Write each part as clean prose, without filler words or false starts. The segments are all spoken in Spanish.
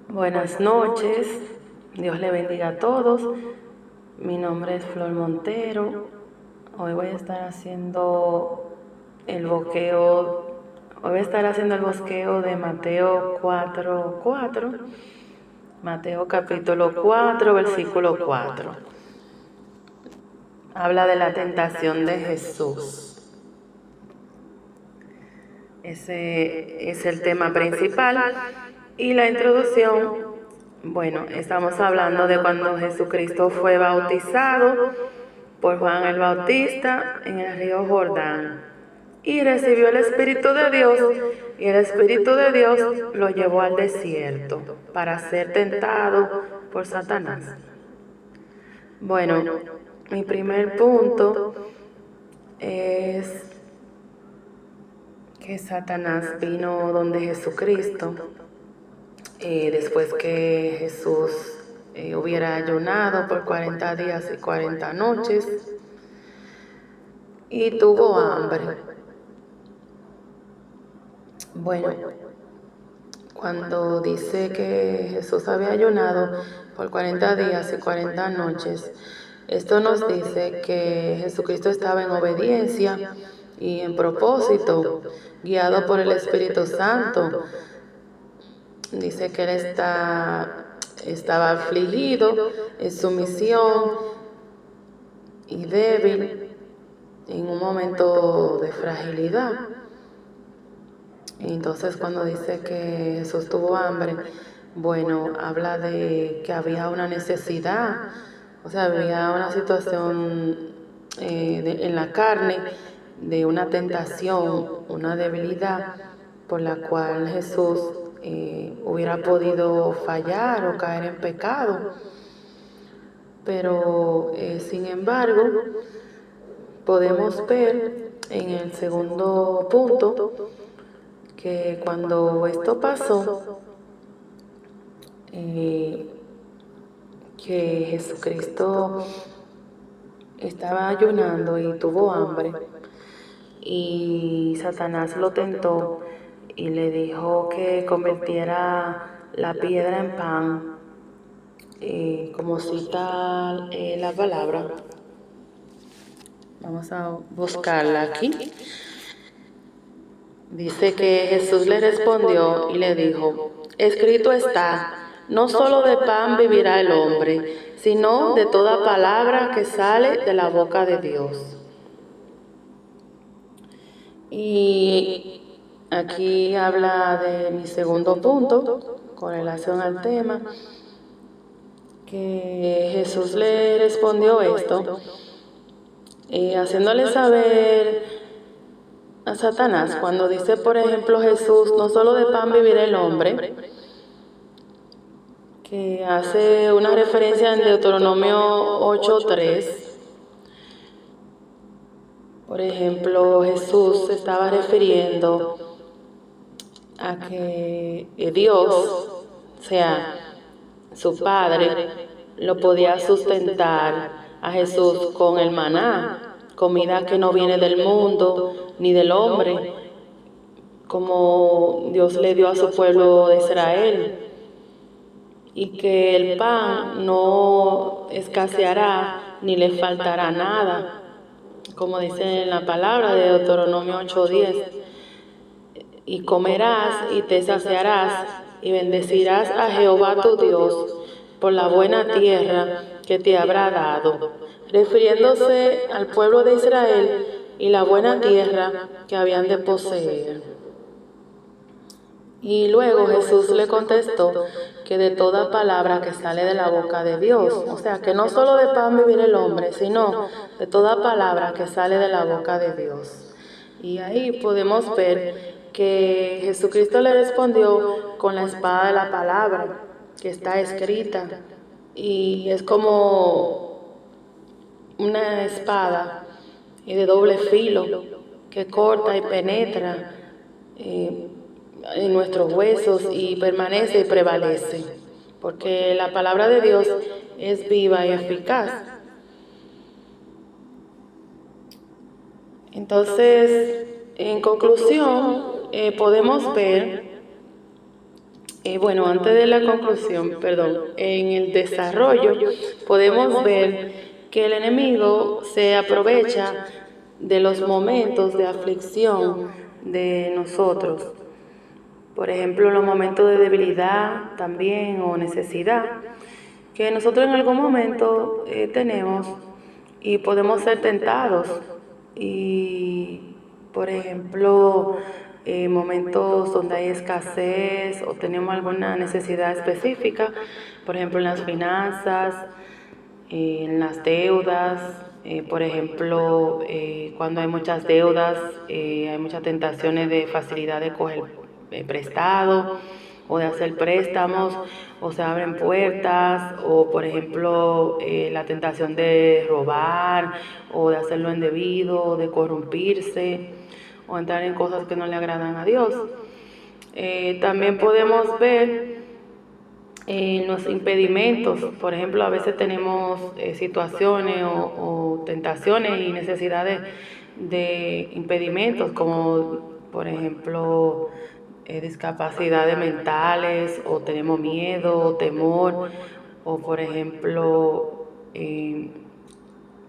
Buenas noches, Dios le bendiga a todos. Mi nombre es Flor Montero. Hoy voy a estar haciendo el bosqueo de Mateo 4:4, Mateo capítulo 4, versículo 4. Habla de la tentación de Jesús. Ese es el tema principal. Y la introducción, bueno, estamos hablando de cuando Jesucristo fue bautizado por Juan el Bautista en el río Jordán y recibió el Espíritu de Dios, y el Espíritu de Dios lo llevó al desierto para ser tentado por Satanás. Bueno, mi primer punto es que Satanás vino donde Jesucristo después que Jesús hubiera ayunado por 40 días y 40 noches y tuvo hambre. Bueno, cuando dice que Jesús había ayunado por 40 días y 40 noches, esto nos dice que Jesucristo estaba en obediencia y en propósito, guiado por el Espíritu Santo. Dice que él estaba afligido en su misión y débil en un momento de fragilidad. Entonces cuando dice que Jesús tuvo hambre, bueno, habla de que había una necesidad, o sea, había una situación en la carne de una tentación, una debilidad por la cual Jesús hubiera podido fallar o caer en pecado. Pero sin embargo, podemos ver en el segundo punto que cuando esto pasó, que Jesucristo estaba ayunando y tuvo hambre, y Satanás lo tentó y le dijo que convirtiera la piedra en pan, como cita la palabra. Vamos a buscarla aquí. Dice que Jesús le respondió y le dijo: escrito está, no solo de pan vivirá el hombre, sino de toda palabra que sale de la boca de Dios. Y aquí habla de mi segundo punto con relación al tema, que Jesús le respondió esto, haciéndole saber a Satanás, cuando dice, por ejemplo, Jesús, no solo de pan vivirá el hombre, que hace una referencia en Deuteronomio 8:3. Por ejemplo, Jesús se estaba refiriendo a que Dios, o sea, su Padre, lo podía sustentar a Jesús con el maná, comida que no viene del mundo ni del hombre, como Dios le dio a su pueblo de Israel, y que el pan no escaseará ni le faltará nada, como dice en la palabra de Deuteronomio 8:10, y comerás y te saciarás y bendecirás a Jehová tu Dios por la buena tierra que te habrá dado, refiriéndose al pueblo de Israel y la buena tierra que habían de poseer. Y luego Jesús le contestó que de toda palabra que sale de la boca de Dios, o sea, que no solo de pan vivir el hombre, sino de toda palabra que sale de la boca de Dios. Y ahí podemos ver que Jesucristo le respondió con la espada de la palabra, que está escrita, y es como una espada de doble filo que corta y penetra en nuestros huesos y permanece y prevalece, porque la palabra de Dios es viva y eficaz. Entonces, en conclusión, podemos ver Bueno, antes de la conclusión, perdón, en el desarrollo podemos ver que el enemigo se aprovecha de los momentos de aflicción de nosotros. Por ejemplo, los momentos de debilidad también o necesidad que nosotros en algún momento tenemos y podemos ser tentados. Y, por ejemplo, momentos donde hay escasez o tenemos alguna necesidad específica, por ejemplo, en las finanzas, en las deudas, por ejemplo, cuando hay muchas deudas, hay muchas tentaciones de facilidad de coger prestado o de hacer préstamos, o se abren puertas, o por ejemplo, la tentación de robar, o de hacerlo indebido, o de corrompirse, o entrar en cosas que no le agradan a Dios. También podemos ver los impedimentos. Por ejemplo, a veces tenemos situaciones o tentaciones y necesidades de impedimentos, como por ejemplo discapacidades mentales, o tenemos miedo o temor, o por ejemplo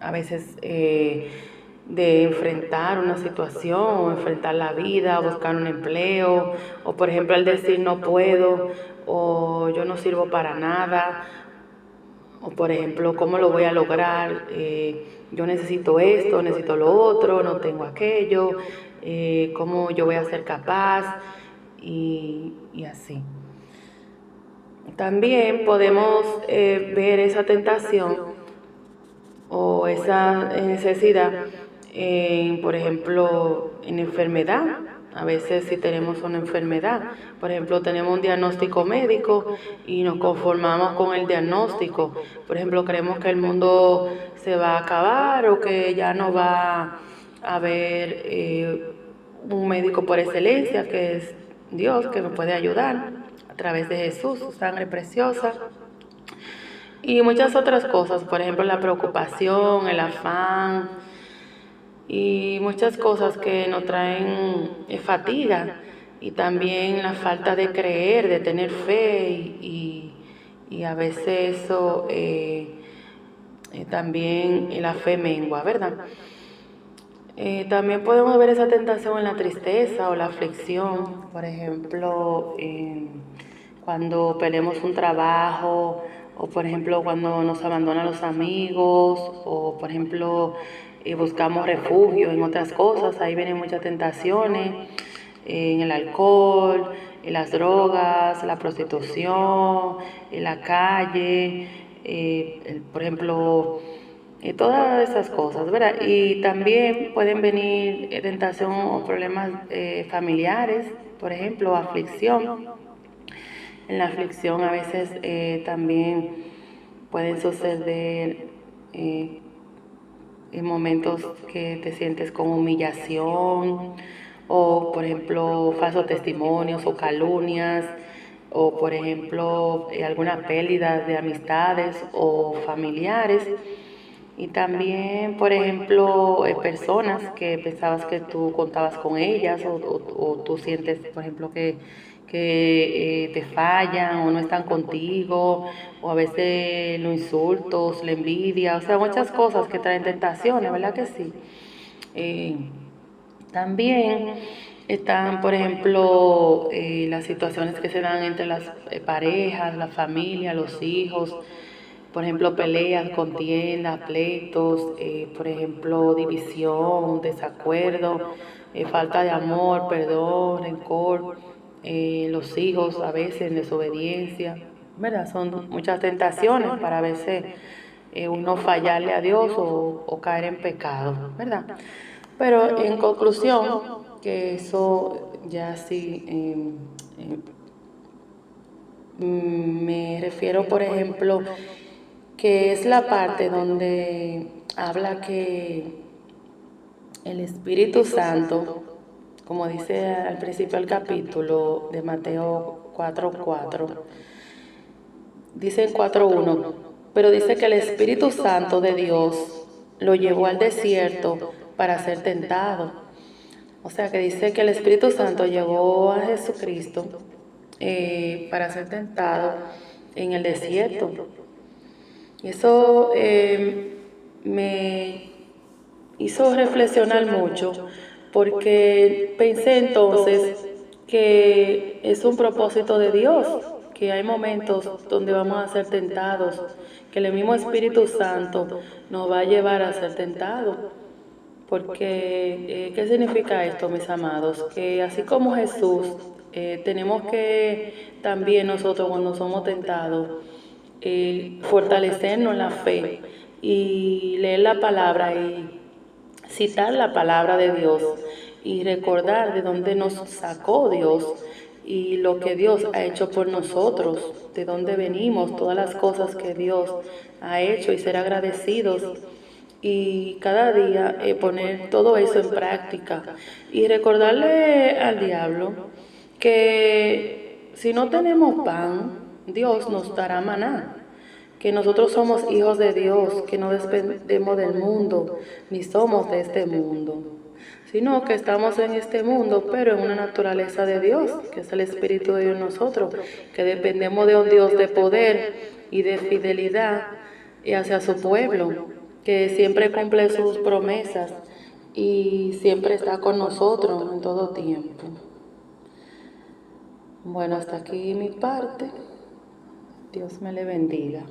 a veces de enfrentar una situación, o enfrentar la vida, buscar un empleo, o por ejemplo el decir no puedo, o yo no sirvo para nada, o por ejemplo cómo lo voy a lograr, yo necesito esto, necesito lo otro, no tengo aquello, cómo yo voy a ser capaz, y así. También podemos ver esa tentación o esa necesidad, por ejemplo, en enfermedad. A veces si tenemos una enfermedad, por ejemplo, tenemos un diagnóstico médico y nos conformamos con el diagnóstico. Por ejemplo, creemos que el mundo se va a acabar o que ya no va a haber un médico por excelencia, que es Dios, que nos puede ayudar a través de Jesús, su sangre preciosa. Y muchas otras cosas, por ejemplo, la preocupación, el afán y muchas cosas que nos traen fatiga, y también la falta de creer, de tener fe, y a veces eso también la fe mengua, ¿verdad? También podemos ver esa tentación en la tristeza o la aflicción, por ejemplo, cuando perdemos un trabajo, o por ejemplo cuando nos abandonan los amigos, o por ejemplo buscamos refugio en otras cosas. Ahí vienen muchas tentaciones, en el alcohol, en las drogas, la prostitución, en la calle, por ejemplo, todas esas cosas, ¿verdad? Y también pueden venir tentación o problemas familiares, por ejemplo, aflicción. En la aflicción a veces también pueden suceder en momentos que te sientes con humillación, o por ejemplo falsos testimonios o calumnias, o por ejemplo alguna pérdida de amistades o familiares. Y también, por ejemplo, personas que pensabas que tú contabas con ellas, o tú sientes, por ejemplo, que te fallan o no están contigo, o a veces los insultos, la envidia, o sea, muchas cosas que traen tentaciones, ¿verdad que sí? Eh, También están, por ejemplo, las situaciones que se dan entre las parejas, la familia, los hijos. Por ejemplo, peleas, contiendas, pleitos, por ejemplo, división, desacuerdo, falta de amor, perdón, rencor, los hijos a veces en desobediencia, ¿verdad? Son muchas tentaciones para a veces uno fallarle a Dios o caer en pecado, ¿verdad? Pero en conclusión, que eso ya sí, me refiero, por ejemplo, que es la parte donde habla que el Espíritu Santo, como dice al principio del capítulo de Mateo 4:4, dice en 4:1, pero dice que el Espíritu Santo de Dios lo llevó al desierto para ser tentado. O sea que dice que el Espíritu Santo llevó a Jesucristo para ser tentado en el desierto. Y eso me hizo reflexionar mucho, porque pensé entonces que es un propósito de Dios, que hay momentos donde vamos a ser tentados, que el mismo Espíritu Santo nos va a llevar a ser tentados. Porque, ¿qué significa esto, mis amados? Que así como Jesús, tenemos que también nosotros cuando somos tentados, fortalecernos en la fe y leer la palabra y citar la palabra de Dios y recordar de dónde nos sacó Dios y lo que Dios ha hecho por nosotros, de dónde venimos, todas las cosas que Dios ha hecho y ser agradecidos y cada día poner todo eso en práctica y recordarle al diablo que si no tenemos pan, Dios nos dará maná, que nosotros somos hijos de Dios, que no dependemos del mundo, ni somos de este mundo, sino que estamos en este mundo, pero en una naturaleza de Dios, que es el Espíritu de Dios en nosotros, que dependemos de un Dios de poder y de fidelidad y hacia su pueblo, que siempre cumple sus promesas y siempre está con nosotros en todo tiempo. Bueno, hasta aquí mi parte. Dios me le bendiga.